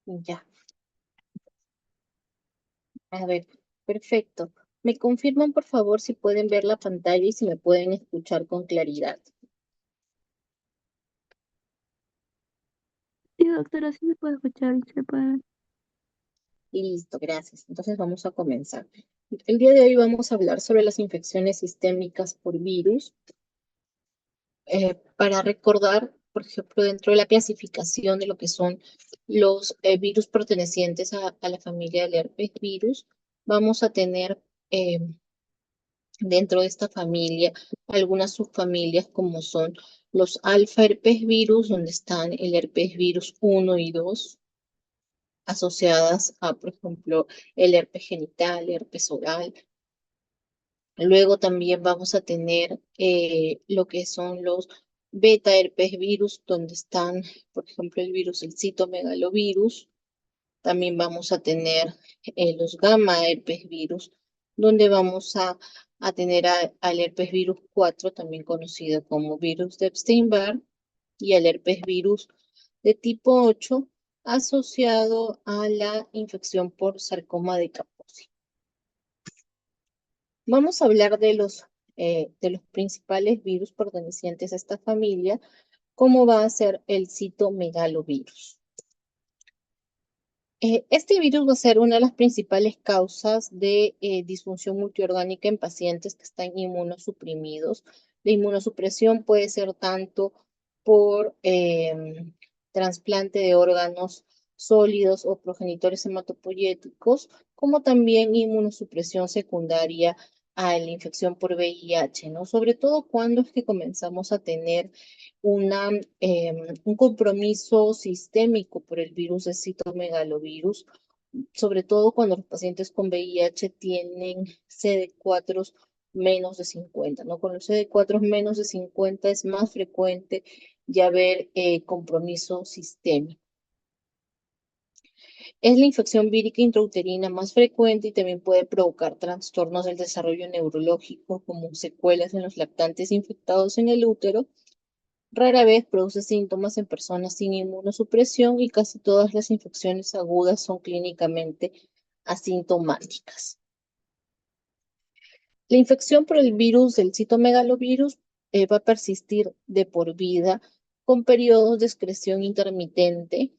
Ya, a ver, perfecto. ¿Me confirman, por favor, si pueden ver la pantalla y si me pueden escuchar con claridad? Sí, doctora, sí me puede escuchar y se puede. Listo, gracias. Entonces vamos a comenzar. El día de hoy vamos a hablar sobre las infecciones sistémicas por virus. Para recordar, por ejemplo, dentro de la clasificación de lo que son los virus pertenecientes a la familia del herpes virus, vamos a tener eh, dentro de esta familia algunas subfamilias como son los alfa herpes virus, donde están el herpes virus 1 y 2 asociadas a, por ejemplo, el herpes genital, herpes oral. Luego también vamos a tener lo que son los beta herpes virus, donde están, por ejemplo, el virus, el citomegalovirus. También vamos a tener los gamma herpes virus, donde vamos a tener al herpes virus 4, también conocido como virus de Epstein-Barr, y el herpes virus de tipo 8, asociado a la infección por sarcoma de Kaposi. Vamos a hablar de los principales virus pertenecientes a esta familia, como va a ser el citomegalovirus. Este virus va a ser una de las principales causas de disfunción multiorgánica en pacientes que están inmunosuprimidos. La inmunosupresión puede ser tanto por trasplante de órganos sólidos o progenitores hematopoyéticos, como también inmunosupresión secundaria a la infección por VIH, ¿no? Sobre todo cuando es que comenzamos a tener una, un compromiso sistémico por el virus de citomegalovirus, sobre todo cuando los pacientes con VIH tienen CD4 menos de 50, ¿no? Con los CD4 menos de 50 es más frecuente ya ver compromiso sistémico. Es la infección vírica intrauterina más frecuente y también puede provocar trastornos del desarrollo neurológico como secuelas en los lactantes infectados en el útero. Rara vez produce síntomas en personas sin inmunosupresión y casi todas las infecciones agudas son clínicamente asintomáticas. La infección por el virus del citomegalovirus va a persistir de por vida con periodos de excreción intermitente,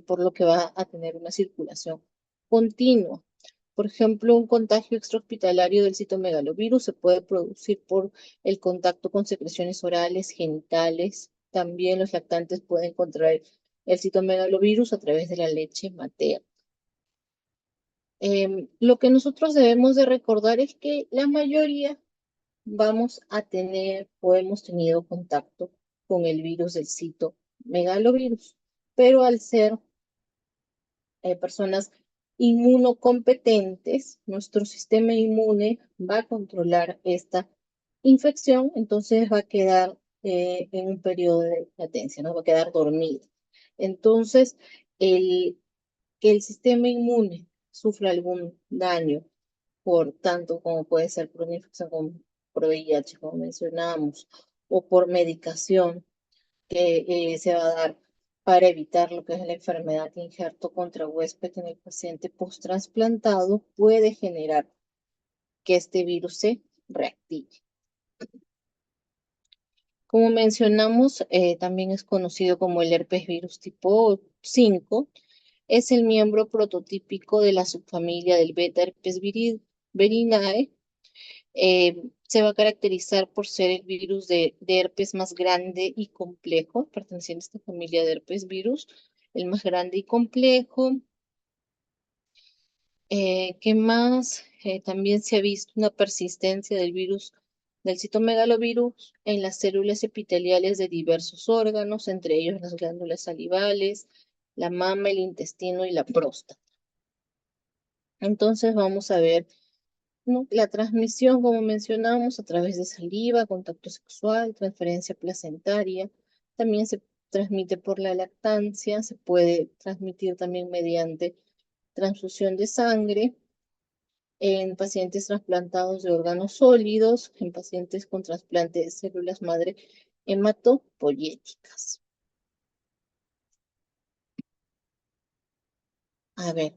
por lo que va a tener una circulación continua. Por ejemplo, un contagio extrahospitalario del citomegalovirus se puede producir por el contacto con secreciones orales, genitales. También los lactantes pueden contraer el citomegalovirus a través de la leche materna. Lo que nosotros debemos de recordar es que la mayoría vamos a tener o hemos tenido contacto con el virus del citomegalovirus, pero al ser personas inmunocompetentes, nuestro sistema inmune va a controlar esta infección, entonces va a quedar en un periodo de latencia, ¿no? Va a quedar dormido. Entonces, que el sistema inmune sufra algún daño, por tanto como puede ser por una infección por VIH, como mencionamos, o por medicación que se va a dar para evitar lo que es la enfermedad de injerto contra huésped en el paciente post-trasplantado, puede generar que este virus se reactive. Como mencionamos, también es conocido como el herpes virus tipo 5. Es el miembro prototípico de la subfamilia del beta herpes virinae. Se va a caracterizar por ser el virus de herpes más grande y complejo, perteneciente a esta familia de herpes virus, el más grande y complejo. ¿Qué más? También se ha visto una persistencia del virus del citomegalovirus en las células epiteliales de diversos órganos, entre ellos las glándulas salivales, la mama, el intestino y la próstata. Entonces vamos a ver, ¿no? La transmisión, como mencionamos, a través de saliva, contacto sexual, transferencia placentaria. También se transmite por la lactancia, se puede transmitir también mediante transfusión de sangre en pacientes trasplantados de órganos sólidos, en pacientes con trasplante de células madre hematopoyéticas. A ver,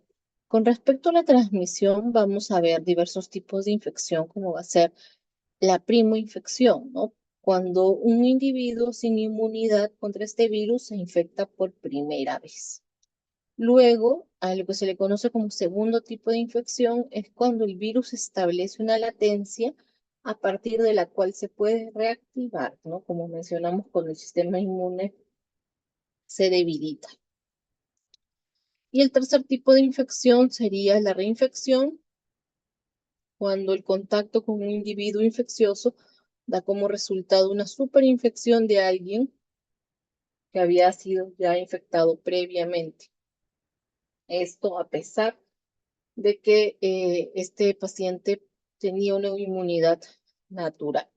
con respecto a la transmisión, vamos a ver diversos tipos de infección, como va a ser la primoinfección, ¿no? Cuando un individuo sin inmunidad contra este virus se infecta por primera vez. Luego, a lo que se le conoce como segundo tipo de infección es cuando el virus establece una latencia a partir de la cual se puede reactivar, ¿no? Como mencionamos, cuando el sistema inmune se debilita. Y el tercer tipo de infección sería la reinfección, cuando el contacto con un individuo infeccioso da como resultado una superinfección de alguien que había sido ya infectado previamente. Esto a pesar de que este paciente tenía una inmunidad natural.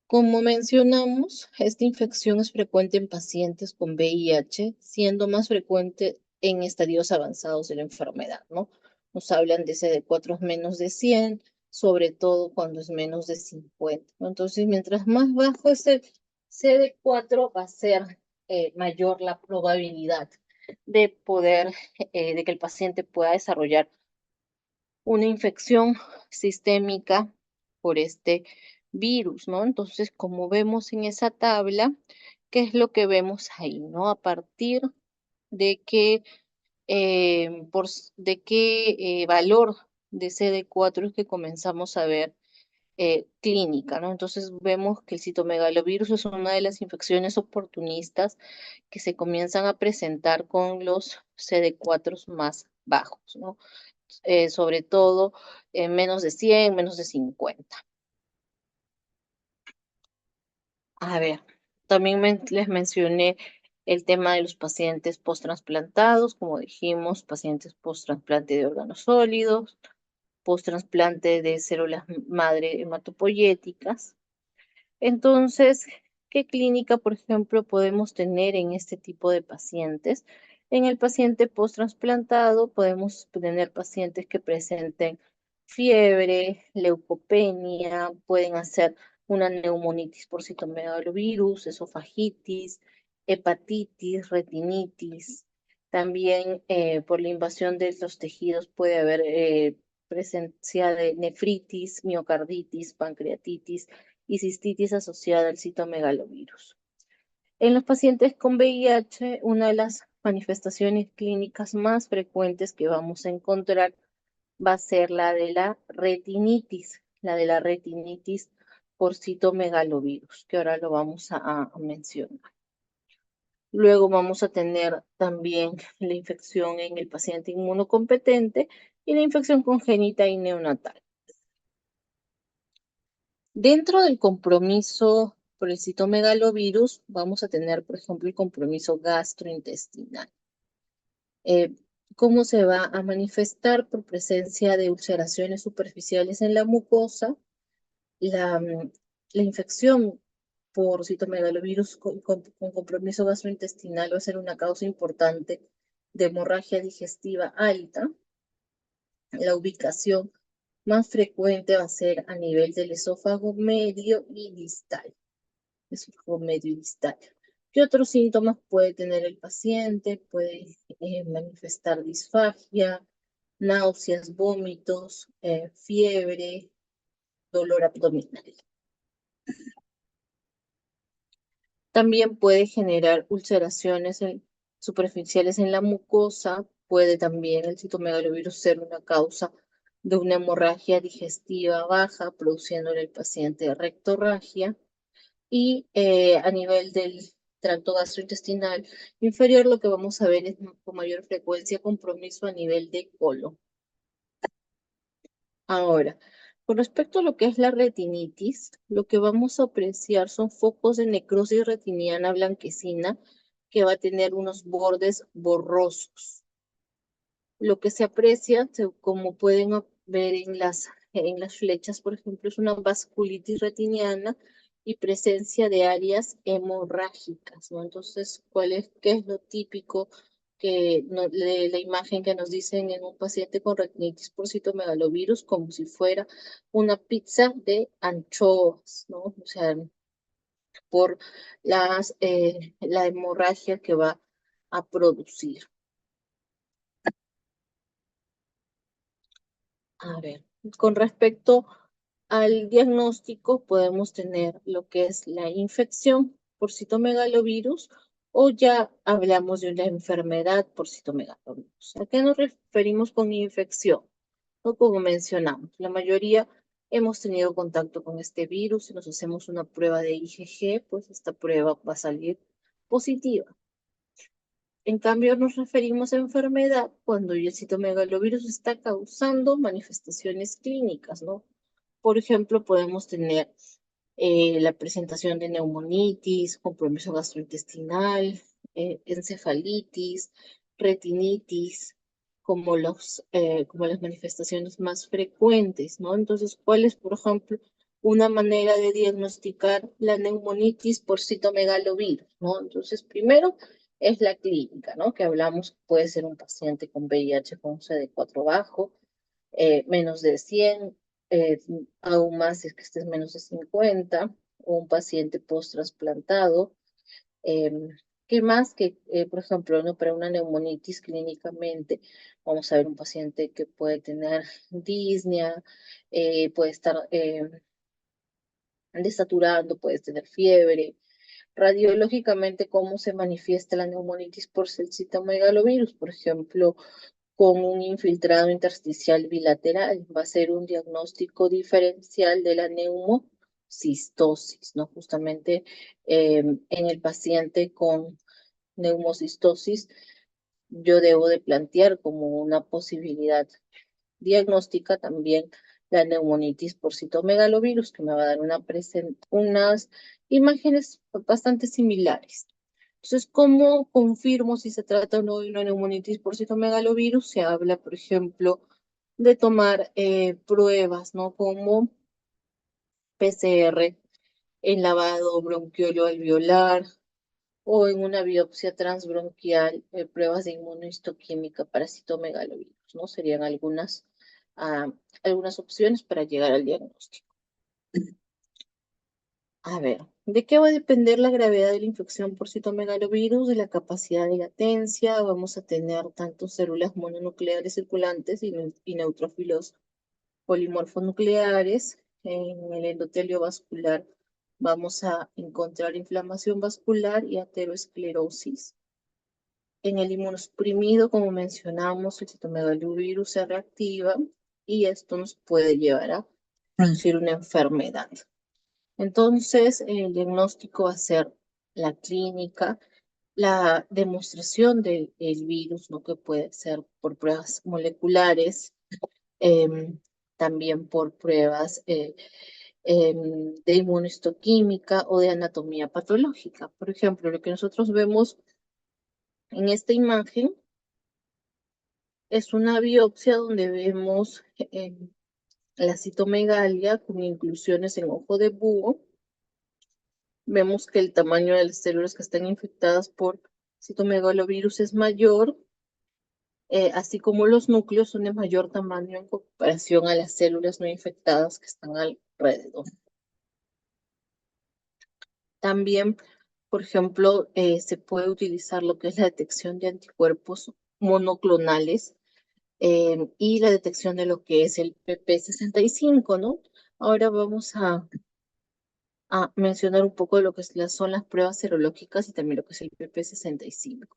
Como mencionamos, esta infección es frecuente en pacientes con VIH, siendo más frecuente en estadios avanzados de la enfermedad, ¿no? Nos hablan de CD4 menos de 100, sobre todo cuando es menos de 50, ¿no? Entonces, mientras más bajo es el CD4, va a ser mayor la probabilidad de poder, de que el paciente pueda desarrollar una infección sistémica por este virus, ¿no? Entonces, como vemos en esa tabla, ¿qué es lo que vemos ahí, no? A partir de qué, de qué valor de CD4 es que comenzamos a ver clínica, ¿no? Entonces vemos que el citomegalovirus es una de las infecciones oportunistas que se comienzan a presentar con los CD4 más bajos, ¿no? Sobre todo en menos de 100, menos de 50. A ver, también les mencioné el tema de los pacientes post-transplantados, como dijimos, pacientes post-trasplante de órganos sólidos, post-trasplante de células madre hematopoyéticas. Entonces, ¿qué clínica, por ejemplo, podemos tener en este tipo de pacientes? En el paciente post-trasplantado podemos tener pacientes que presenten fiebre, leucopenia, pueden hacer una neumonitis por citomegalovirus, esofagitis, hepatitis, retinitis. También por la invasión de los tejidos puede haber presencia de nefritis, miocarditis, pancreatitis y cistitis asociada al citomegalovirus. En los pacientes con VIH, una de las manifestaciones clínicas más frecuentes que vamos a encontrar va a ser la de la retinitis por citomegalovirus, que ahora lo vamos a mencionar. Luego vamos a tener también la infección en el paciente inmunocompetente y la infección congénita y neonatal. Dentro del compromiso por el citomegalovirus, vamos a tener, por ejemplo, el compromiso gastrointestinal. ¿Cómo se va a manifestar? Por presencia de ulceraciones superficiales en la mucosa. La infección por citomegalovirus con compromiso gastrointestinal va a ser una causa importante de hemorragia digestiva alta. La ubicación más frecuente va a ser a nivel del esófago medio y distal. Esófago medio y distal. ¿Qué otros síntomas puede tener el paciente? Puede manifestar disfagia, náuseas, vómitos, fiebre, dolor abdominal. También puede generar ulceraciones superficiales en la mucosa. Puede también el citomegalovirus ser una causa de una hemorragia digestiva baja, produciendo en el paciente rectorragia. Y a nivel del tracto gastrointestinal inferior, lo que vamos a ver es con mayor frecuencia compromiso a nivel de colon. Ahora, con respecto a lo que es la retinitis, lo que vamos a apreciar son focos de necrosis retiniana blanquecina que va a tener unos bordes borrosos. Lo que se aprecia, como pueden ver en las flechas, por ejemplo, es una vasculitis retiniana y presencia de áreas hemorrágicas, ¿no? Entonces, ¿qué es lo típico de la imagen que nos dicen en un paciente con retinitis por citomegalovirus, como si fuera una pizza de anchoas, ¿no? O sea, por la hemorragia que va a producir. A ver, con respecto al diagnóstico, podemos tener lo que es la infección por citomegalovirus o ya hablamos de una enfermedad por citomegalovirus. ¿A qué nos referimos con infección? ¿No? Como mencionamos, la mayoría hemos tenido contacto con este virus. Si nos hacemos una prueba de IgG, pues esta prueba va a salir positiva. En cambio, nos referimos a enfermedad cuando el citomegalovirus está causando manifestaciones clínicas, ¿no? Por ejemplo, podemos tener la presentación de neumonitis, compromiso gastrointestinal, encefalitis, retinitis, como las manifestaciones más frecuentes, ¿no? Entonces, ¿cuál es, por ejemplo, una manera de diagnosticar la neumonitis por citomegalovirus, ¿no? Entonces, primero es la clínica, ¿no? Que hablamos, puede ser un paciente con VIH con CD4 bajo, menos de 100, eh, aún más si es que estés menos de 50, o un paciente post-trasplantado. Eh, ¿Qué más que, por ejemplo, no para una neumonitis clínicamente, vamos a ver un paciente que puede tener disnea, puede estar desaturando, puede tener fiebre. Radiológicamente, ¿cómo se manifiesta la neumonitis por citomegalovirus? Por ejemplo, con un infiltrado intersticial bilateral. Va a ser un diagnóstico diferencial de la neumocistosis, ¿no? Justamente en el paciente con neumocistosis, yo debo de plantear como una posibilidad diagnóstica también la neumonitis por citomegalovirus, que me va a dar unas imágenes bastante similares. Entonces, ¿cómo confirmo si se trata o no de una neumonitis por citomegalovirus? Se habla, por ejemplo, de tomar pruebas, ¿no? Como PCR en lavado bronquiolo alveolar o en una biopsia transbronquial, pruebas de inmunohistoquímica para citomegalovirus, ¿no? Serían ah, algunas opciones para llegar al diagnóstico. A ver, ¿de qué va a depender la gravedad de la infección por citomegalovirus? De la capacidad de latencia. Vamos a tener tanto células mononucleares circulantes y neutrófilos polimorfonucleares. En el endotelio vascular vamos a encontrar inflamación vascular y ateroesclerosis. En el inmunosuprimido, como mencionamos, el citomegalovirus se reactiva y esto nos puede llevar a producir una enfermedad. Entonces, el diagnóstico va a ser la clínica, la demostración del virus, ¿no? Que puede ser por pruebas moleculares, también por pruebas de inmunohistoquímica o de anatomía patológica. Por ejemplo, lo que nosotros vemos en esta imagen es una biopsia donde vemos la citomegalia con inclusiones en ojo de búho. Vemos que el tamaño de las células que están infectadas por citomegalovirus es mayor, así como los núcleos son de mayor tamaño en comparación a las células no infectadas que están alrededor. También, por ejemplo, se puede utilizar lo que es la detección de anticuerpos monoclonales y la detección de lo que es el PP65, ¿no? Ahora vamos a mencionar un poco de lo que son las pruebas serológicas y también lo que es el PP65.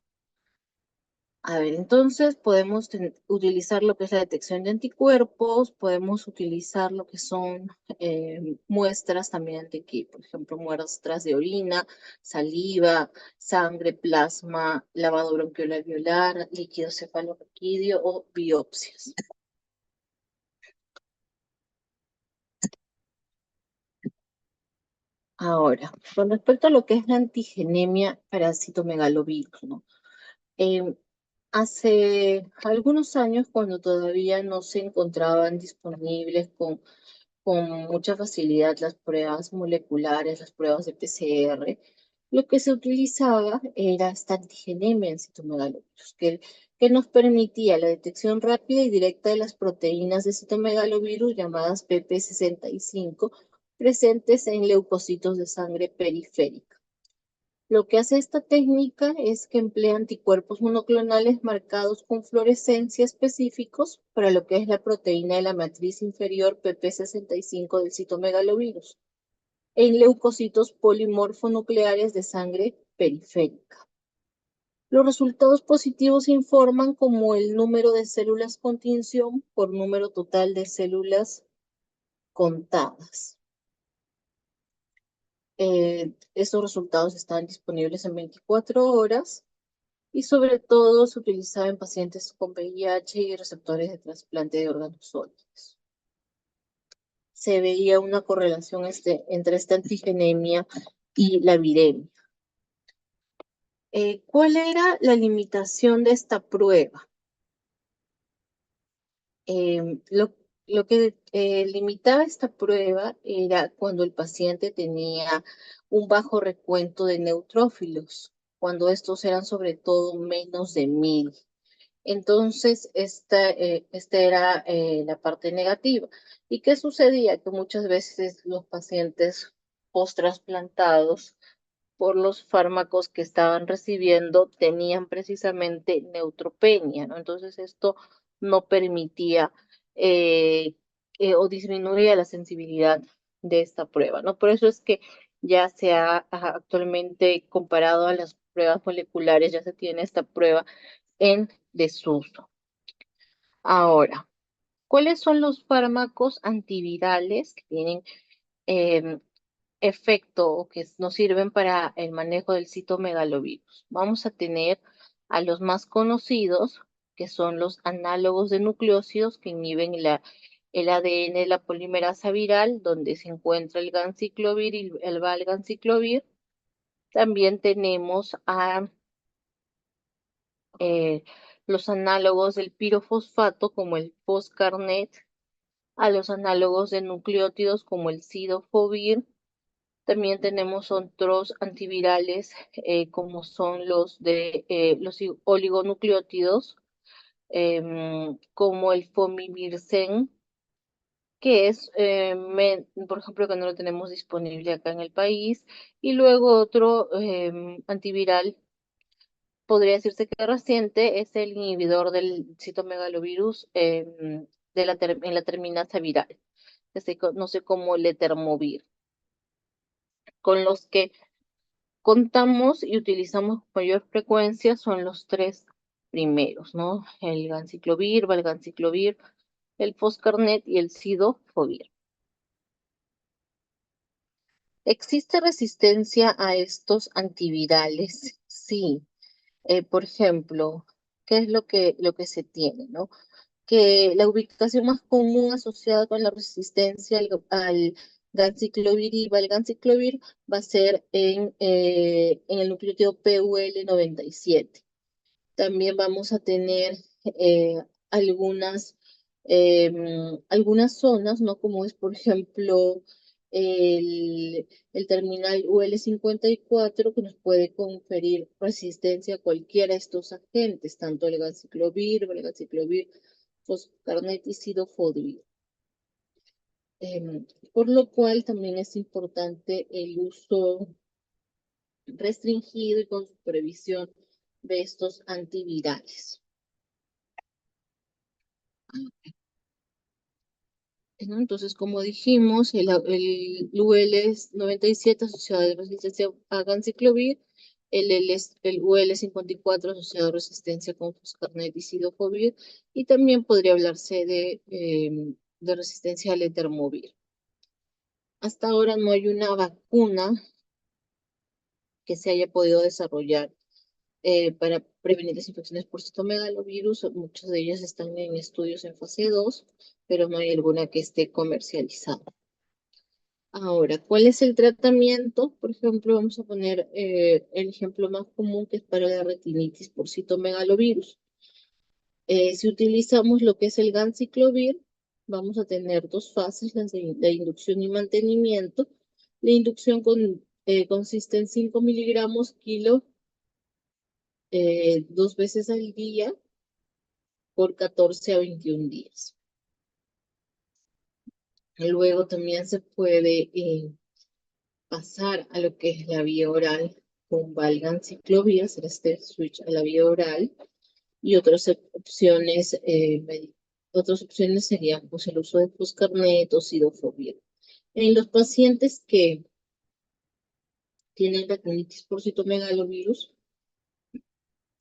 A ver, entonces podemos utilizar lo que es la detección de anticuerpos, podemos utilizar lo que son muestras también de que, por ejemplo, muestras de orina, saliva, sangre, plasma, lavado bronquiolo alveolar, líquido cefalorraquídeo o biopsias. Ahora, con respecto a lo que es la antigenemia para citomegalovirus, ¿no? Eh, Hace algunos años, cuando todavía no se encontraban disponibles con mucha facilidad las pruebas moleculares, las pruebas de PCR, lo que se utilizaba era esta antigenemia en citomegalovirus, que nos permitía la detección rápida y directa de las proteínas de citomegalovirus llamadas PP65 presentes en leucocitos de sangre periférica. Lo que hace esta técnica es que emplea anticuerpos monoclonales marcados con fluorescencia específicos para lo que es la proteína de la matriz inferior PP65 del citomegalovirus en leucocitos polimorfonucleares de sangre periférica. Los resultados positivos se informan como el número de células con tinción por número total de células contadas. Estos resultados están disponibles en 24 horas y sobre todo se utilizaba en pacientes con VIH y receptores de trasplante de órganos sólidos. Se veía una correlación entre esta antigenemia y la viremia. ¿Cuál era la limitación de esta prueba? Lo que limitaba esta prueba era cuando el paciente tenía un bajo recuento de neutrófilos, cuando estos eran sobre todo menos de 1000. Entonces, esta era la parte negativa. ¿Y qué sucedía? Que muchas veces los pacientes post-trasplantados por los fármacos que estaban recibiendo tenían precisamente neutropenia, ¿no? Entonces esto no permitía o disminuía la sensibilidad de esta prueba, ¿no? Por eso es que ya se ha actualmente comparado a las pruebas moleculares, ya se tiene esta prueba en desuso. Ahora, ¿cuáles son los fármacos antivirales que tienen em, efecto o que nos sirven para el manejo del citomegalovirus? Vamos a tener a los más conocidos, que son los análogos de nucleósidos que inhiben el ADN de la polimerasa viral, donde se encuentra el ganciclovir y el valganciclovir. También tenemos a eh, los análogos del pirofosfato, como el foscarnet, a los análogos de nucleótidos, como el cidofovir. También tenemos otros antivirales como son los oligonucleótidos, como el fomivirsen, que es, por ejemplo, que no lo tenemos disponible acá en el país. Y luego otro antiviral, podría decirse que reciente, es el inhibidor del citomegalovirus en la terminasa viral, que se conoce como letermovir, con los que contamos y utilizamos con mayor frecuencia son los tres primeros, ¿no? El ganciclovir, valganciclovir, el foscarnet y el cidofovir. ¿Existe resistencia a estos antivirales? Sí. Por ejemplo, ¿qué es lo que se tiene, ¿no? Que la ubicación más común asociada con la resistencia al ganciclovir y valganciclovir va a ser en el nucleótido PUL97. También vamos a tener eh, algunas, algunas zonas, ¿no? Como es, por ejemplo, el terminal UL54, que nos puede conferir resistencia a cualquiera de estos agentes, tanto el ganciclovir, valganciclovir, foscarnet y cidofovir. Por lo cual también es importante el uso restringido y con supervisión de estos antivirales. ¿No? Entonces, como dijimos, el UL97 asociado a resistencia a ganciclovir, el UL54 asociado a resistencia con foscarnet y cidofovir, y también podría hablarse de resistencia al etermovir. Hasta ahora no hay una vacuna que se haya podido desarrollar para prevenir las infecciones por citomegalovirus. Muchas de ellas están en estudios en fase 2, pero no hay alguna que esté comercializada. Ahora, ¿cuál es el tratamiento? Por ejemplo, vamos a poner el ejemplo más común, que es para la retinitis por citomegalovirus. Si utilizamos lo que es el ganciclovir, vamos a tener dos fases, la inducción y mantenimiento. La inducción consiste en 5 miligramos kilo 2 veces al día por 14 a 21 días. Luego también se puede pasar a lo que es la vía oral con valganciclovir, hacer este switch a la vía oral. Y otras opciones serían pues, el uso de foscarnet o sidofovir. En los pacientes que tienen retinitis por citomegalovirus,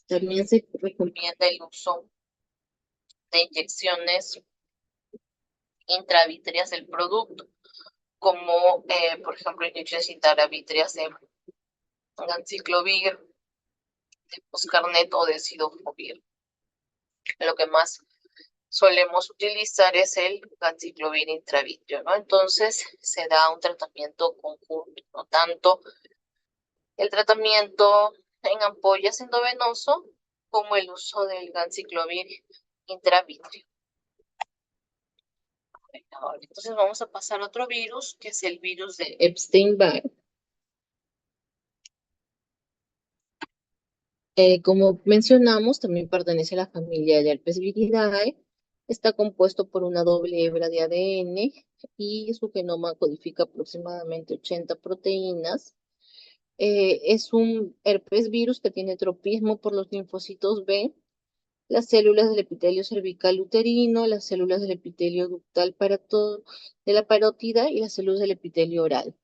también se recomienda el uso de inyecciones intravítreas del producto, como por ejemplo inyecciones intravítreas de ganciclovir, de foscarnet o de sidofovir. Lo que más solemos utilizar es el ganciclovir intravítreo, ¿no? Entonces se da un tratamiento conjunto, no tanto el tratamiento en ampollas endovenoso como el uso del ganciclovir intravítreo. Entonces vamos a pasar a otro virus, que es el virus de Epstein-Barr. Como mencionamos, también pertenece a la familia de herpes viridae. Está compuesto por una doble hebra de ADN y su genoma codifica aproximadamente 80 proteínas. Es un herpes virus que tiene tropismo por los linfocitos B, las células del epitelio cervical uterino, las células del epitelio ductal de la parótida y las células del epitelio oral.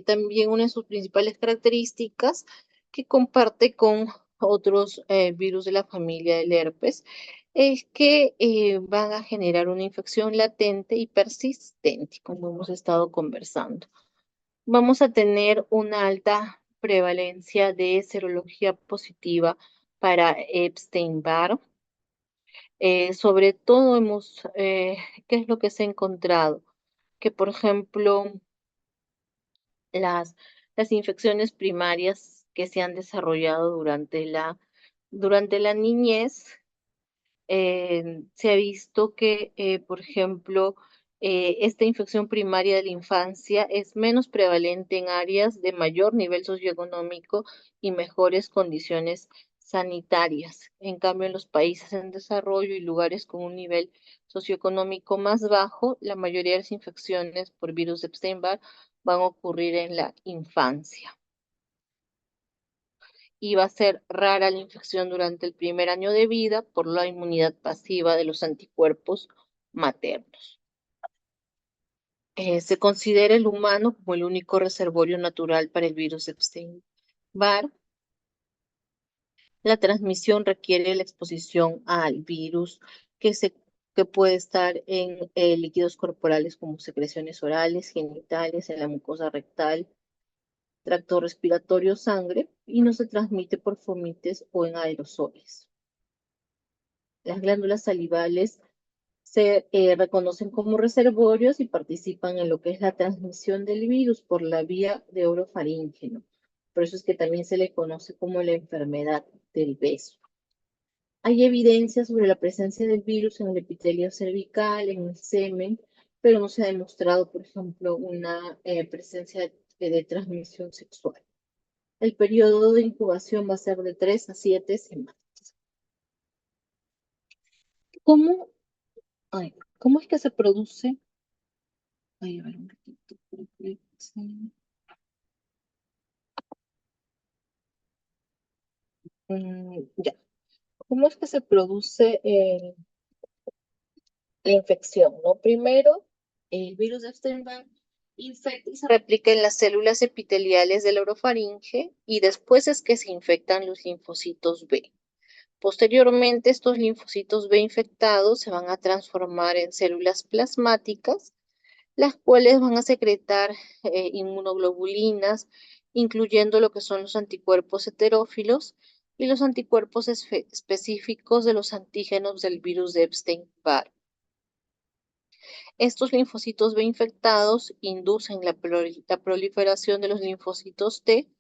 También una de sus principales características que comparte con otros virus de la familia del herpes es que van a generar una infección latente y persistente, como hemos estado conversando. Vamos a tener una alta prevalencia de serología positiva para Epstein-Barr. Sobre todo ¿qué es lo que se ha encontrado? Que, por ejemplo, las, las infecciones primarias que se han desarrollado durante la niñez, se ha visto que, por ejemplo, esta infección primaria de la infancia es menos prevalente en áreas de mayor nivel socioeconómico y mejores condiciones sanitarias. En cambio, en los países en desarrollo y lugares con un nivel socioeconómico más bajo, la mayoría de las infecciones por virus de Epstein-Barr van a ocurrir en la infancia. Y va a ser rara la infección durante el primer año de vida por la inmunidad pasiva de los anticuerpos maternos. Se considera el humano como el único reservorio natural para el virus de Epstein-Barr. La transmisión requiere la exposición al virus que puede estar en líquidos corporales como secreciones orales, genitales, en la mucosa rectal, tracto respiratorio, sangre, y no se transmite por fomites o en aerosoles. Las glándulas salivales se reconocen como reservorios y participan en lo que es la transmisión del virus por la vía de orofaríngeo. Por eso es que también se le conoce como la enfermedad del beso. Hay evidencia sobre la presencia del virus en el epitelio cervical, en el semen, pero no se ha demostrado, por ejemplo, una presencia de transmisión sexual. El periodo de incubación va a ser de 3 a 7 semanas. ¿Cómo, ¿cómo es que se produce? Voy a ver un ratito. Ya. ¿Cómo es que se produce la infección? ¿No? Primero, el virus de Epstein-Barr infecta y se replica en las células epiteliales del orofaringe y después es que se infectan los linfocitos B. Posteriormente, estos linfocitos B infectados se van a transformar en células plasmáticas, las cuales van a secretar inmunoglobulinas, incluyendo lo que son los anticuerpos heterófilos y los anticuerpos específicos de los antígenos del virus de Epstein-Barr. Estos linfocitos B infectados inducen la proliferación de los linfocitos T,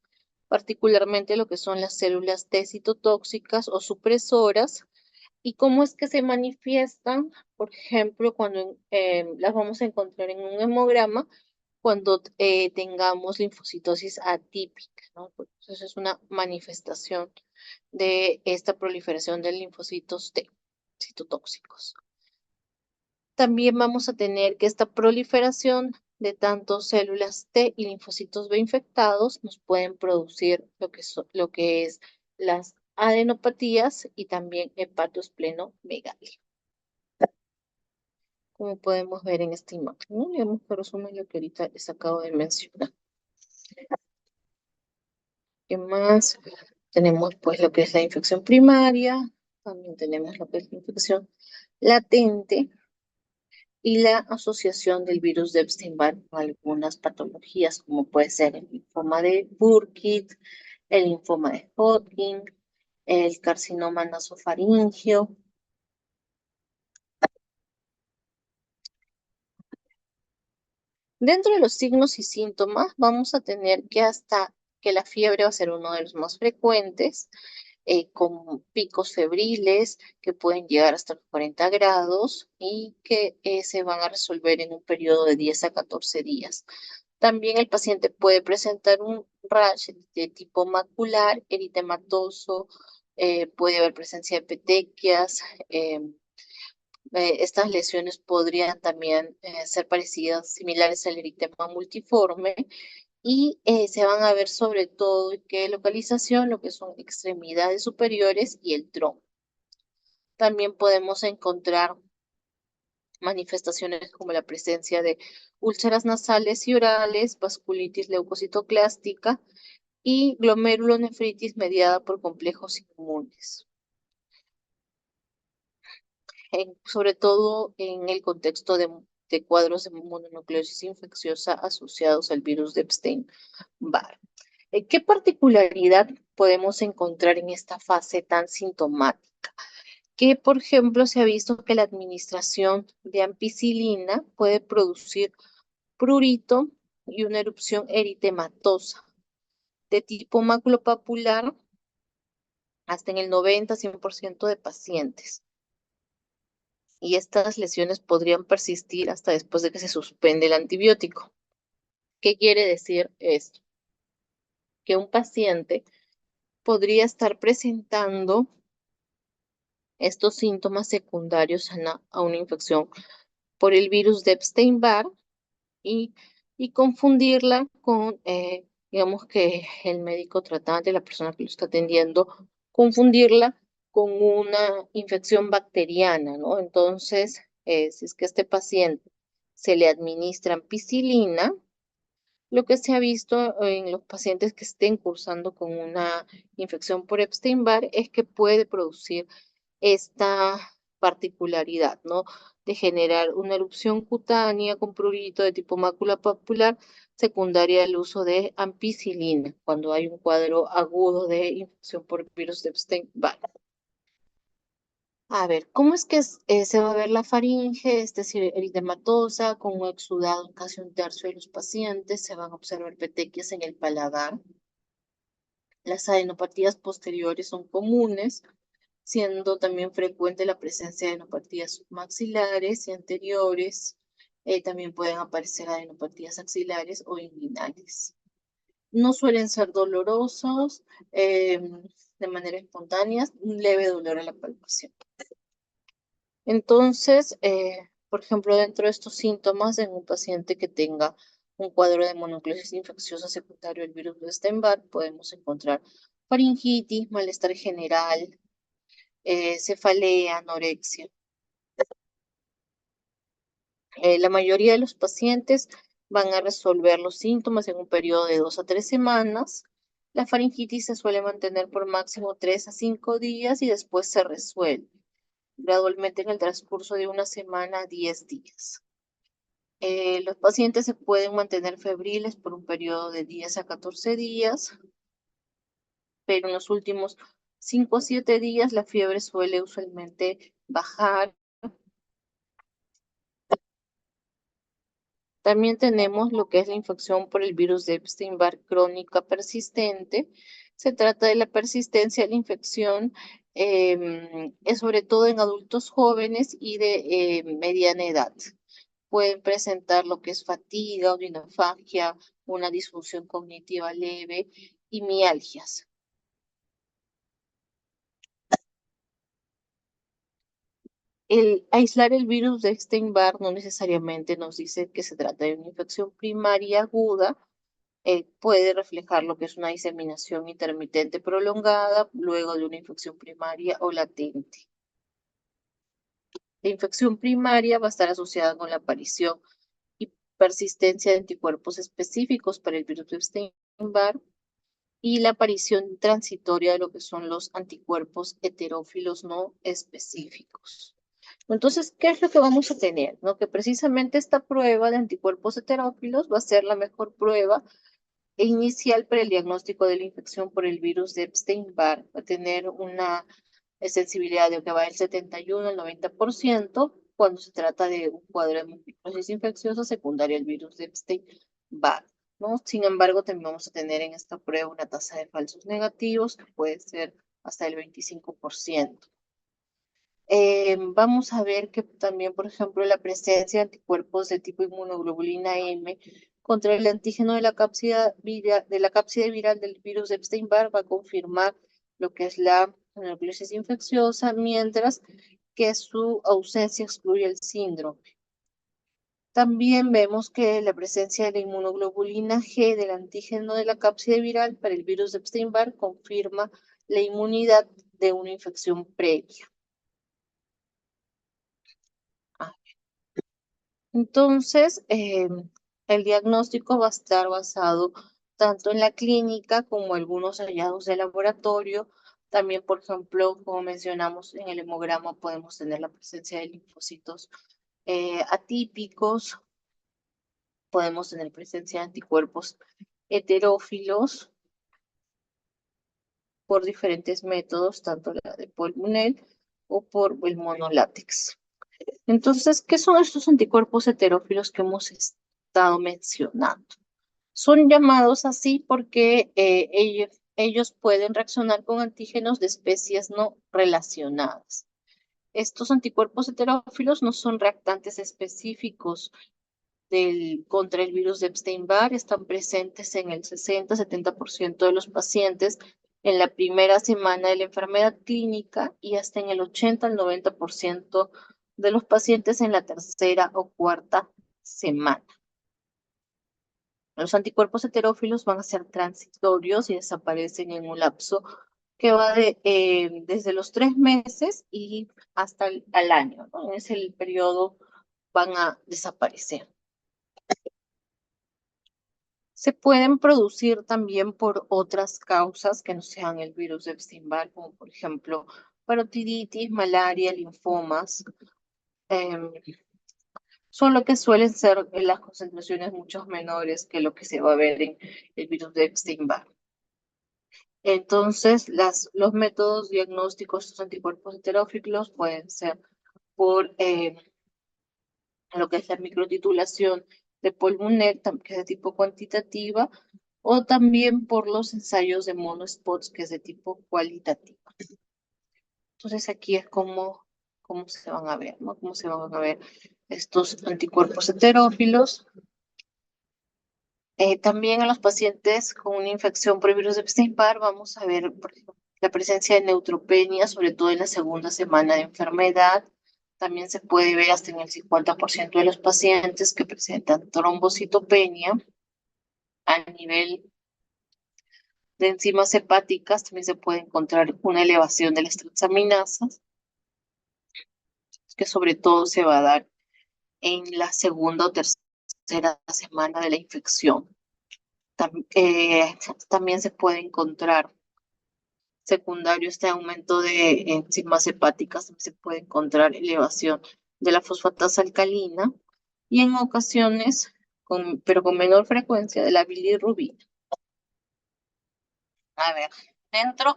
particularmente lo que son las células T citotóxicas o supresoras. ¿Y cómo es que se manifiestan? Por ejemplo, cuando las vamos a encontrar en un hemograma, cuando tengamos linfocitosis atípica, ¿no? Entonces es una manifestación de esta proliferación de linfocitos T citotóxicos. También vamos a tener que esta proliferación de tanto células T y linfocitos B infectados nos pueden producir lo que es las adenopatías y también hepatosplenomegalia. Como podemos ver en esta imagen, ¿no? Digamos que resumen lo que ahorita les acabo de mencionar. ¿Qué más? Tenemos pues lo que es la infección primaria, también tenemos lo que es la infección latente y la asociación del virus de Epstein-Barr con algunas patologías, como puede ser el linfoma de Burkitt, el linfoma de Hodgkin, el carcinoma nasofaríngeo. Dentro de los signos y síntomas, vamos a tener que hasta que la fiebre va a ser uno de los más frecuentes, con picos febriles que pueden llegar hasta los 40 grados y que se van a resolver en un periodo de 10 a 14 días. También el paciente puede presentar un rash de tipo macular, eritematoso, puede haber presencia de petequias. Estas lesiones podrían también ser parecidas, similares al eritema multiforme, y se van a ver sobre todo en qué localización, lo que son extremidades superiores y el tronco. También podemos encontrar manifestaciones como la presencia de úlceras nasales y orales, vasculitis leucocitoclástica y glomerulonefritis mediada por complejos inmunes, sobre todo en el contexto de cuadros de mononucleosis infecciosa asociados al virus de Epstein-Barr. ¿Qué particularidad podemos encontrar en esta fase tan sintomática? Que, por ejemplo, se ha visto que la administración de ampicilina puede producir prurito y una erupción eritematosa de tipo maculopapular hasta en el 90-100% de pacientes. Y estas lesiones podrían persistir hasta después de que se suspende el antibiótico. ¿Qué quiere decir esto? Que un paciente podría estar presentando estos síntomas secundarios a una infección por el virus de Epstein-Barr y, y confundirla con, digamos que el médico tratante, la persona que lo está atendiendo, confundirla con una infección bacteriana, ¿no? Entonces, si es que a este paciente se le administra ampicilina, lo que se ha visto en los pacientes que estén cursando con una infección por Epstein-Barr es que puede producir esta particularidad, ¿no? De generar una erupción cutánea con prurito de tipo mácula papular secundaria al uso de ampicilina cuando hay un cuadro agudo de infección por virus de Epstein-Barr. A ver, ¿cómo es que se va a ver la faringe? Es decir, eritematosa, con un exudado en casi un tercio de los pacientes. Se van a observar petequias en el paladar. Las adenopatías posteriores son comunes, siendo también frecuente la presencia de adenopatías submaxilares y anteriores. También pueden aparecer adenopatías axilares o inguinales. No suelen ser dolorosos de manera espontánea, un leve dolor a la palpación. Entonces, por ejemplo, dentro de estos síntomas en un paciente que tenga un cuadro de mononucleosis infecciosa secundario del virus de Epstein-Barr, podemos encontrar faringitis, malestar general, cefalea, anorexia. La mayoría de los pacientes van a resolver los síntomas en un periodo de 2 a 3 semanas. La faringitis se suele mantener por máximo 3 a 5 días y después se resuelve gradualmente en el transcurso de una semana a 10 días. Los pacientes se pueden mantener febriles por un periodo de 10 a 14 días, pero en los últimos 5 a 7 días la fiebre suele usualmente bajar. También tenemos lo que es la infección por el virus de Epstein-Barr crónica persistente. Se trata de la persistencia de la infección, sobre todo en adultos jóvenes y de mediana edad. Pueden presentar lo que es fatiga, odinofagia, una disfunción cognitiva leve y mialgias. El aislar el virus de Epstein-Barr no necesariamente nos dice que se trata de una infección primaria aguda, puede reflejar lo que es una diseminación intermitente prolongada luego de una infección primaria o latente. La infección primaria va a estar asociada con la aparición y persistencia de anticuerpos específicos para el virus de Epstein-Barr y la aparición transitoria de lo que son los anticuerpos heterófilos no específicos. Entonces, ¿qué es lo que vamos a tener? ¿No? Que precisamente esta prueba de anticuerpos heterófilos va a ser la mejor prueba inicial para el diagnóstico de la infección por el virus de Epstein-Barr. Va a tener una sensibilidad de que va del 71 al 90% cuando se trata de un cuadro de mononucleosis infecciosa secundaria al virus de Epstein-Barr, ¿no? Sin embargo, también vamos a tener en esta prueba una tasa de falsos negativos que puede ser hasta el 25%. Vamos a ver que también, por ejemplo, la presencia de anticuerpos de tipo inmunoglobulina M contra el antígeno de la cápside viral del virus de Epstein-Barr va a confirmar lo que es la mononucleosis infecciosa, mientras que su ausencia excluye el síndrome. También vemos que la presencia de la inmunoglobulina G del antígeno de la cápside viral para el virus de Epstein-Barr confirma la inmunidad de una infección previa. Entonces, el diagnóstico va a estar basado tanto en la clínica como algunos hallazgos de laboratorio. También, por ejemplo, como mencionamos en el hemograma, podemos tener la presencia de linfocitos atípicos, podemos tener presencia de anticuerpos heterófilos por diferentes métodos, tanto la de Paul-Bunel o por el monolátex. Entonces, ¿qué son estos anticuerpos heterófilos que hemos estado mencionando? Son llamados así porque ellos pueden reaccionar con antígenos de especies no relacionadas. Estos anticuerpos heterófilos no son reactantes específicos contra el virus de Epstein-Barr, están presentes en el 60-70% de los pacientes en la primera semana de la enfermedad clínica y hasta en el 80 al 90% de los pacientes en la tercera o cuarta semana. Los anticuerpos heterófilos van a ser transitorios y desaparecen en un lapso que va desde los 3 meses y hasta al año, ¿no? En ese periodo van a desaparecer. Se pueden producir también por otras causas que no sean el virus de Epstein-Barr, como por ejemplo parotiditis, malaria, linfomas. Son lo que suelen ser en las concentraciones mucho menores que lo que se va a ver en el virus de Epstein-Barr. Entonces, los métodos diagnósticos de estos anticuerpos heterófilos pueden ser por lo que es la microtitulación de Paul-Bunel, que es de tipo cuantitativa, o también por los ensayos de monospots, que es de tipo cualitativo. Entonces, aquí es cómo se van a ver, ¿no? Cómo se van a ver estos anticuerpos heterófilos. También en los pacientes con una infección por el virus de Epstein-Barr vamos a ver, por ejemplo, la presencia de neutropenia, sobre todo en la segunda semana de enfermedad. También se puede ver hasta en el 50% de los pacientes que presentan trombocitopenia a nivel de enzimas hepáticas. También se puede encontrar una elevación de las transaminasas, que sobre todo se va a dar en la segunda o tercera semana de la infección. También se puede encontrar secundario este aumento de enzimas hepáticas, se puede encontrar elevación de la fosfatasa alcalina y en ocasiones, pero con menor frecuencia, de la bilirrubina. A ver, dentro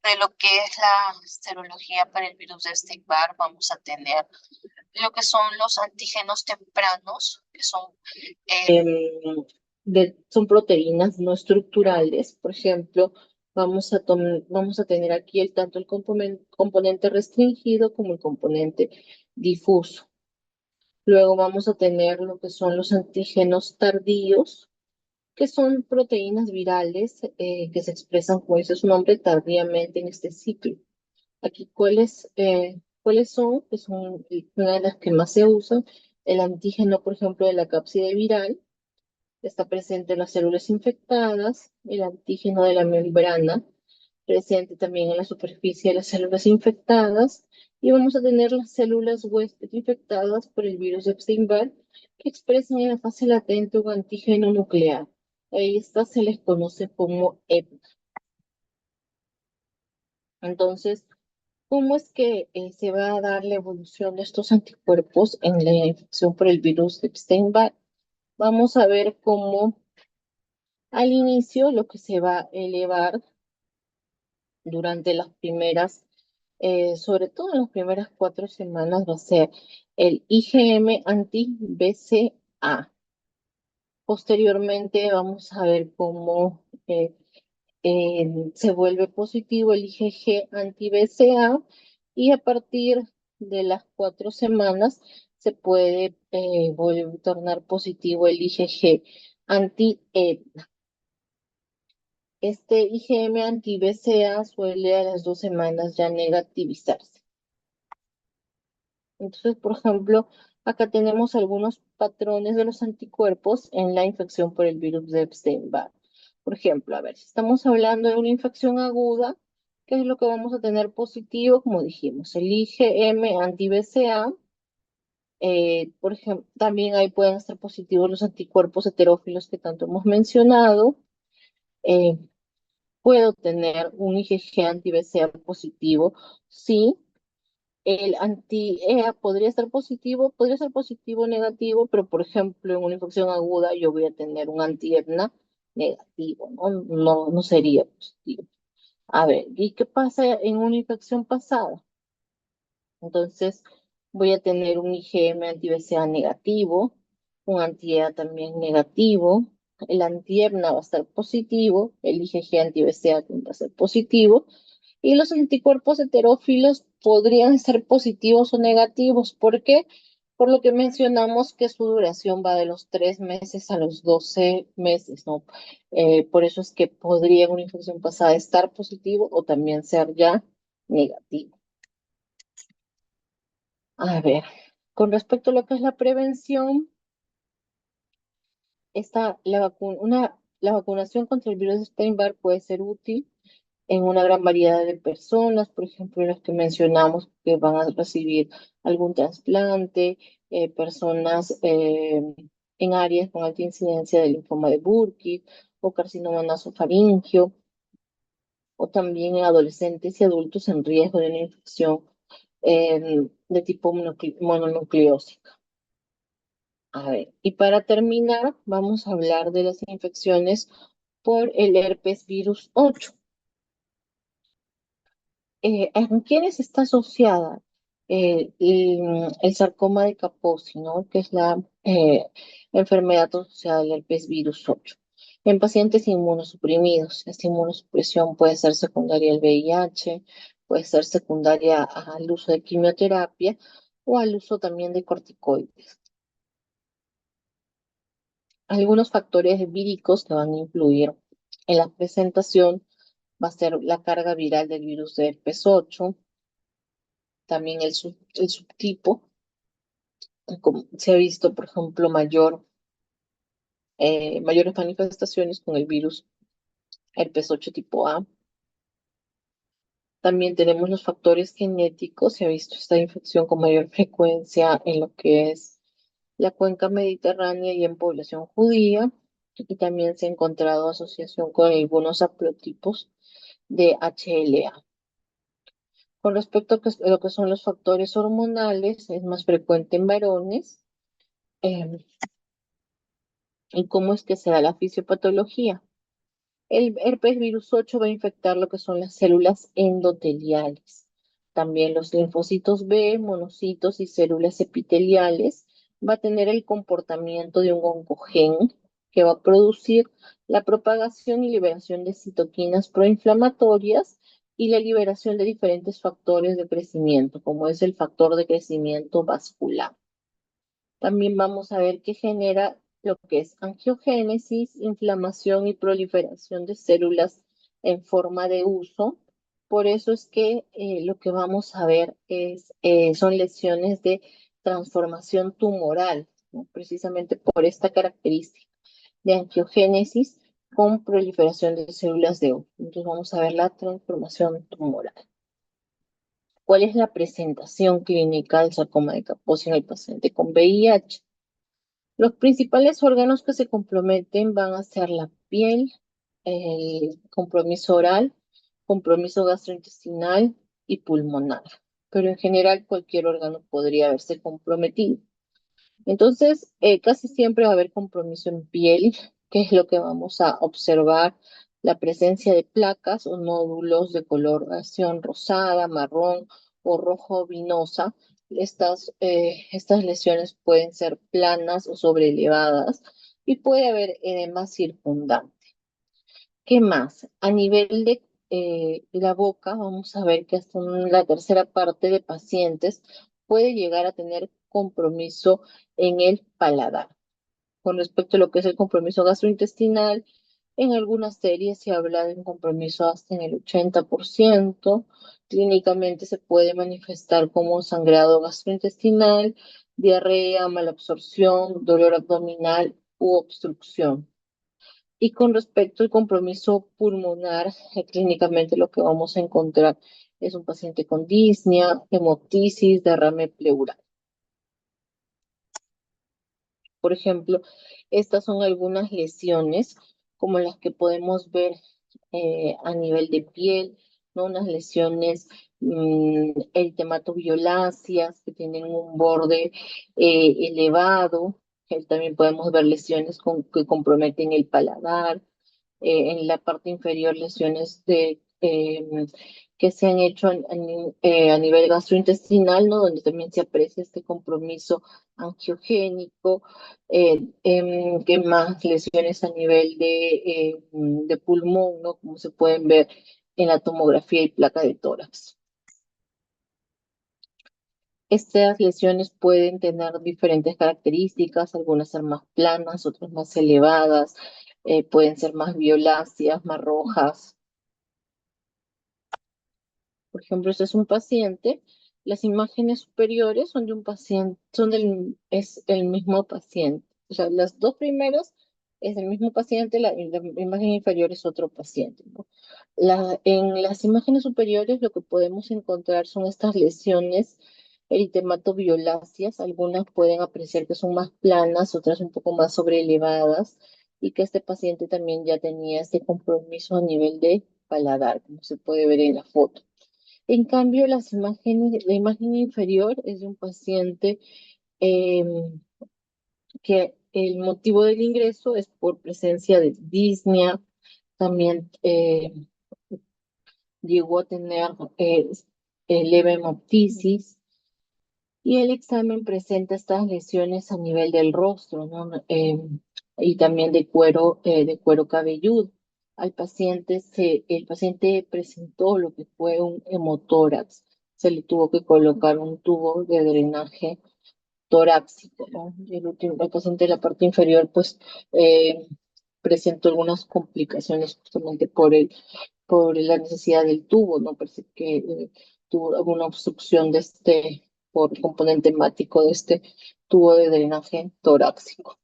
de lo que es la serología para el virus de Epstein-Barr, vamos a tener lo que son los antígenos tempranos, que son, son proteínas no estructurales. Por ejemplo, vamos a tener aquí tanto el componente restringido como el componente difuso. Luego vamos a tener lo que son los antígenos tardíos, que son proteínas virales que se expresan, como dice su nombre, tardíamente en este ciclo. Aquí, ¿cuáles ¿Cuáles son? Que son una de las que más se usan. El antígeno, por ejemplo, de la cápside viral, está presente en las células infectadas, el antígeno de la membrana, presente también en la superficie de las células infectadas, y vamos a tener las células huésped infectadas por el virus de Epstein-Barr, que expresan en la fase latente un antígeno nuclear. A estas se les conoce como EPNA. Entonces, ¿cómo es que se va a dar la evolución de estos anticuerpos en la infección por el virus de Epstein-Barr? Vamos a ver cómo al inicio lo que se va a elevar durante las primeras, sobre todo en las primeras 4 semanas, va a ser el IgM anti-BCA. Posteriormente vamos a ver cómo se vuelve positivo el IgG anti-BCA, y a partir de las 4 semanas se puede tornar positivo el IgG anti-EBNA. Este IgM anti-BCA suele a las 2 semanas ya negativizarse. Entonces, por ejemplo, acá tenemos algunos patrones de los anticuerpos en la infección por el virus de Epstein-Barr. Por ejemplo, a ver, si estamos hablando de una infección aguda, ¿qué es lo que vamos a tener positivo? Como dijimos, el IgM anti-BCA. Por ejemplo, también ahí pueden estar positivos los anticuerpos heterófilos que tanto hemos mencionado. Eh, Puedo tener un IgG anti-BCA positivo, sí. El anti-EA podría ser positivo o negativo, pero por ejemplo, en una infección aguda yo voy a tener un anti-EBNA negativo, ¿no? No sería positivo. A ver, ¿y qué pasa en una infección pasada? Entonces, voy a tener un IgM anti-BCA negativo, un anti-EA también negativo, el anti-EBNA va a estar positivo, el IgG anti-BCA va a ser positivo, y los anticuerpos heterófilos podrían ser positivos o negativos. ¿Por qué? Por lo que mencionamos que su duración va de los 3 meses a los 12 meses, ¿no? Por eso es que podría en una infección pasada estar positivo o también ser ya negativo. A ver, con respecto a lo que es la prevención, la vacunación contra el virus de Epstein-Barr puede ser útil en una gran variedad de personas, por ejemplo, las que mencionamos que van a recibir algún trasplante, personas en áreas con alta incidencia de linfoma de Burkitt o carcinoma nasofaríngeo, o también en adolescentes y adultos en riesgo de una infección de tipo mononucleósica. A ver, y para terminar, vamos a hablar de las infecciones por el herpes virus 8. ¿En quiénes está asociada el sarcoma de Kaposi, ¿no? Que es la enfermedad asociada al herpes virus 8? En pacientes inmunosuprimidos. Esta inmunosupresión puede ser secundaria al VIH, puede ser secundaria al uso de quimioterapia o al uso también de corticoides. Algunos factores víricos que van a influir en la presentación va a ser la carga viral del virus de herpes 8, también el subtipo, como se ha visto, por ejemplo, mayores manifestaciones con el virus herpes 8 tipo A. También tenemos los factores genéticos, se ha visto esta infección con mayor frecuencia en lo que es la cuenca mediterránea y en población judía, y también se ha encontrado asociación con algunos haplotipos de HLA. Con respecto a lo que son los factores hormonales, es más frecuente en varones. ¿Y cómo es que se da la fisiopatología? El herpes virus 8 va a infectar lo que son las células endoteliales. También los linfocitos B, monocitos y células epiteliales. Va a tener el comportamiento de un oncogen que va a producir la propagación y liberación de citoquinas proinflamatorias y la liberación de diferentes factores de crecimiento, como es el factor de crecimiento vascular. También vamos a ver qué genera lo que es angiogénesis, inflamación y proliferación de células en forma de uso. Por eso es que lo que vamos a ver son lesiones de transformación tumoral, ¿no? Precisamente por esta característica de angiogénesis con proliferación de células de óvulo. Entonces vamos a ver la transformación tumoral. ¿Cuál es la presentación clínica del sarcoma de Kaposi en el paciente con VIH? Los principales órganos que se comprometen van a ser la piel, el compromiso oral, compromiso gastrointestinal y pulmonar. Pero en general cualquier órgano podría verse comprometido. Entonces, casi siempre va a haber compromiso en piel, que es lo que vamos a observar, la presencia de placas o nódulos de coloración rosada, marrón o rojo vinosa. Estas lesiones pueden ser planas o sobreelevadas y puede haber edema circundante. ¿Qué más? A nivel de la boca, vamos a ver que hasta la tercera parte de pacientes puede llegar a tener compromiso en el paladar. Con respecto a lo que es el compromiso gastrointestinal, en algunas series se habla de un compromiso hasta en el 80%. Clínicamente se puede manifestar como sangrado gastrointestinal, diarrea, malabsorción, dolor abdominal u obstrucción. Y con respecto al compromiso pulmonar, clínicamente lo que vamos a encontrar es un paciente con disnea, hemoptisis, derrame pleural. Por ejemplo, estas son algunas lesiones como las que podemos ver a nivel de piel, ¿no? Unas lesiones eritematoviolaceas que tienen un borde elevado. También podemos ver lesiones que comprometen el paladar, en la parte inferior lesiones que se han hecho a nivel gastrointestinal, ¿no? Donde también se aprecia este compromiso angiogénico, que más lesiones a nivel de pulmón, ¿no? Como se pueden ver en la tomografía y placa de tórax. Estas lesiones pueden tener diferentes características, algunas ser más planas, otras más elevadas, pueden ser más violáceas, más rojas. Por ejemplo, este es un paciente, las imágenes superiores son de un paciente, es el mismo paciente. O sea, las dos primeras es el mismo paciente, la imagen inferior es otro paciente, ¿no? En las imágenes superiores lo que podemos encontrar son estas lesiones eritematoviolaceas. Algunas pueden apreciar que son más planas, otras un poco más sobreelevadas, y que este paciente también ya tenía este compromiso a nivel de paladar, como se puede ver en la foto. En cambio, la imagen inferior es de un paciente que el motivo del ingreso es por presencia de disnea, también llegó a tener leve hemoptisis, y el examen presenta estas lesiones a nivel del rostro, ¿no? Y también de cuero cabelludo. El paciente presentó lo que fue un hemotórax. Se le tuvo que colocar un tubo de drenaje torácico, ¿no? El paciente de la parte inferior, pues, presentó algunas complicaciones justamente por la necesidad del tubo, ¿no? Parece que tuvo alguna obstrucción por el componente hemático de este tubo de drenaje torácico.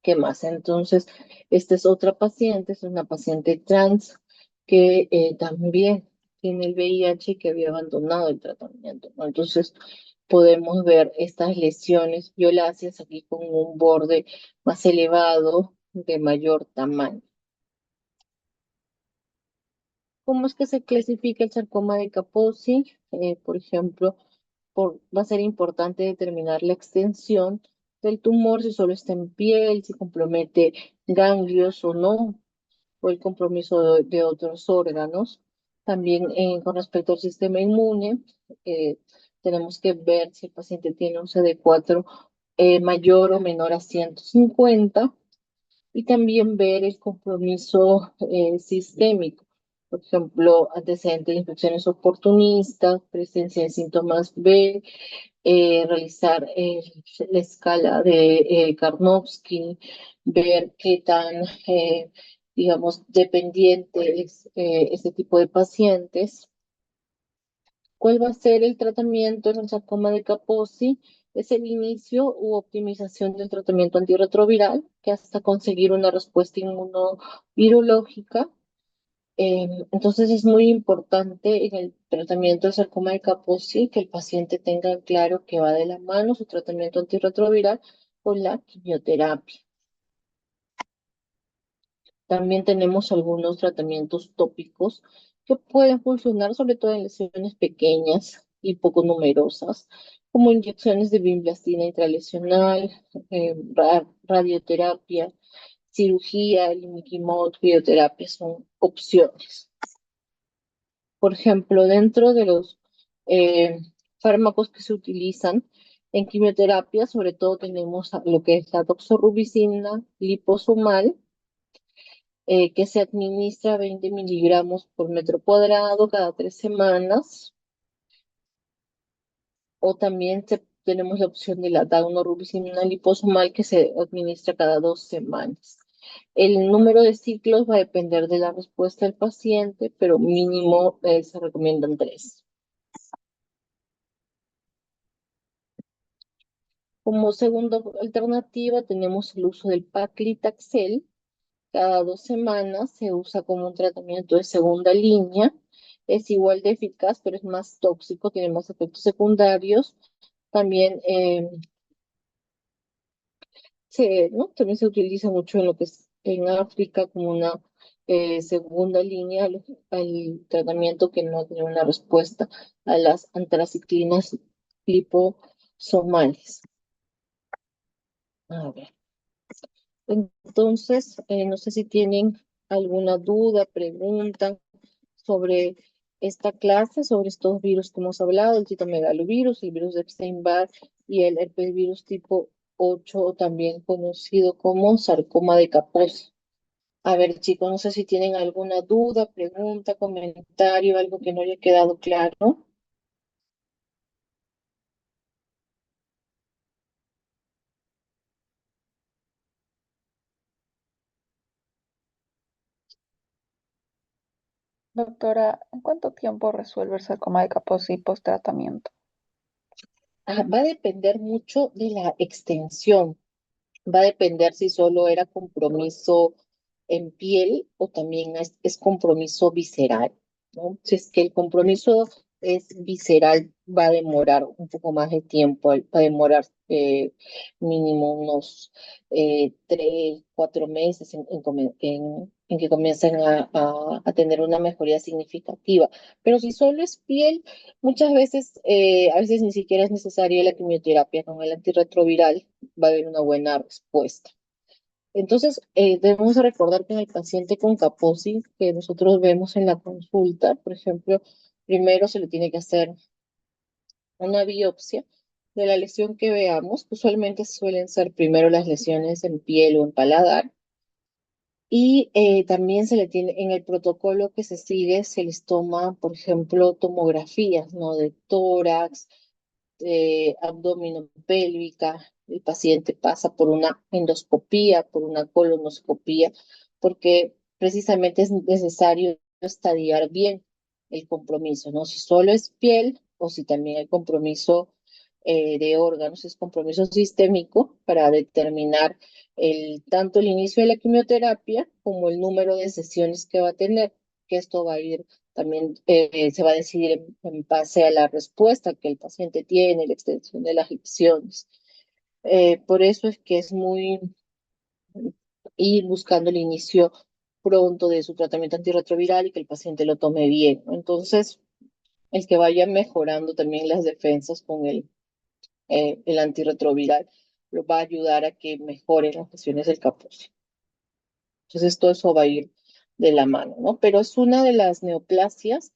¿Qué más? Entonces, esta es otra paciente, es una paciente trans que también tiene el VIH y que había abandonado el tratamiento, ¿no? Entonces, podemos ver estas lesiones violáceas aquí con un borde más elevado de mayor tamaño. ¿Cómo es que se clasifica el sarcoma de Kaposi? Por ejemplo, va a ser importante determinar la extensión del tumor, si solo está en piel, si compromete ganglios o no, o el compromiso de otros órganos. También con respecto al sistema inmune, eh, tenemos que ver si el paciente tiene un CD4 mayor o menor a 150, y también ver el compromiso sistémico. Por ejemplo, antecedentes de infecciones oportunistas, presencia de síntomas B, realizar la escala de Karnofsky, ver qué tan digamos, dependientes, este tipo de pacientes. ¿Cuál va a ser el tratamiento en el sarcoma de Kaposi? Es el inicio u optimización del tratamiento antirretroviral, que hasta conseguir una respuesta inmunovirológica. Entonces es muy importante en el tratamiento del sarcoma de Kaposi que el paciente tenga claro que va de la mano su tratamiento antirretroviral con la quimioterapia. También tenemos algunos tratamientos tópicos que pueden funcionar sobre todo en lesiones pequeñas y poco numerosas, como inyecciones de vinblastina intralesional, radioterapia, cirugía, limiquimod, bioterapia son opciones. Por ejemplo, dentro de los eh, fármacos que se utilizan en quimioterapia, sobre todo tenemos lo que es la doxorubicina liposomal, que se administra 20 miligramos por metro cuadrado cada 3 semanas, o también tenemos la opción de la daunorubicina liposomal que se administra cada 2 semanas. El número de ciclos va a depender de la respuesta del paciente, pero mínimo se recomiendan 3. Como segunda alternativa tenemos el uso del paclitaxel. Cada 2 semanas se usa como un tratamiento de segunda línea. Es igual de eficaz, pero es más tóxico, tiene más efectos secundarios. También, ¿no? También se utiliza mucho en lo que es en África como una segunda línea al tratamiento que no tiene una respuesta a las antraciclinas liposomales. A ver. Entonces, no sé si tienen alguna duda, pregunta sobre esta clase, sobre estos virus que hemos hablado, el citomegalovirus, el virus de Epstein-Barr y el herpesvirus tipo 8, o también conocido como sarcoma de Kaposi. A ver, chicos, no sé si tienen alguna duda, pregunta, comentario, algo que no haya quedado claro. Doctora, ¿en cuánto tiempo resuelve el sarcoma de Kaposi post-tratamiento? Va a depender mucho de la extensión. Va a depender si solo era compromiso en piel o también es compromiso visceral, ¿no? Si es que el compromiso es visceral, va a demorar un poco más de tiempo, va a demorar mínimo unos 3, 4 meses en que comiencen a tener una mejoría significativa. Pero si solo es piel, muchas veces, a veces ni siquiera es necesaria la quimioterapia con el antirretroviral, va a haber una buena respuesta. Entonces, debemos recordar que en el paciente con Kaposi, que nosotros vemos en la consulta, por ejemplo, primero se le tiene que hacer una biopsia de la lesión que veamos. Usualmente suelen ser primero las lesiones en piel o en paladar. Y también se le tiene, en el protocolo que se sigue, se les toma, por ejemplo, tomografías, ¿no? De tórax, abdominopélvica. El paciente pasa por una endoscopía, por una colonoscopía, porque precisamente es necesario estadiar bien el compromiso, ¿no? Si solo es piel o si también hay compromiso de órganos, es compromiso sistémico para determinar tanto el inicio de la quimioterapia como el número de sesiones que va a tener, que esto va a ir también, se va a decidir en base a la respuesta que el paciente tiene, la extensión de las lesiones. Por eso es que es muy ir buscando el inicio pronto de su tratamiento antirretroviral y que el paciente lo tome bien, ¿no? Entonces, el que vaya mejorando también las defensas con el antirretroviral lo va a ayudar a que mejoren las lesiones del Kaposi. Entonces, todo eso va a ir de la mano, ¿no? Pero es una de las neoplasias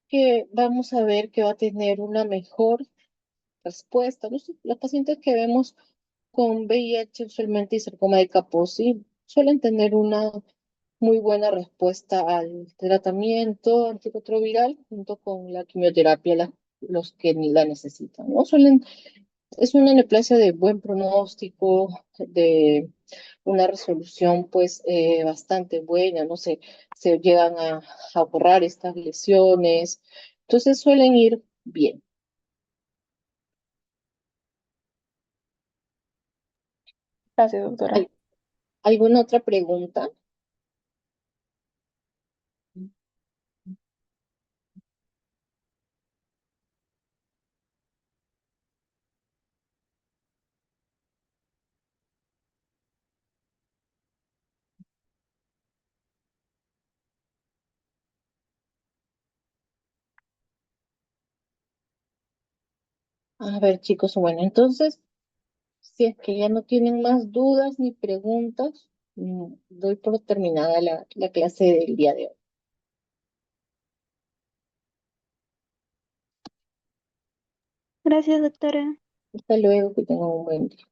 que vamos a ver que va a tener una mejor respuesta. Los pacientes que vemos con VIH usualmente y sarcoma de Kaposi suelen tener una muy buena respuesta al tratamiento antirretroviral junto con la quimioterapia, los que ni la necesitan, ¿no? Suelen Es una neoplasia de buen pronóstico, de una resolución pues bastante buena, no sé, se llegan a borrar estas lesiones, entonces suelen ir bien. Gracias, doctora. ¿Hay alguna otra pregunta? A ver, chicos, bueno, entonces, si es que ya no tienen más dudas ni preguntas, doy por terminada la clase del día de hoy. Gracias, doctora. Hasta luego, que tengan un buen día.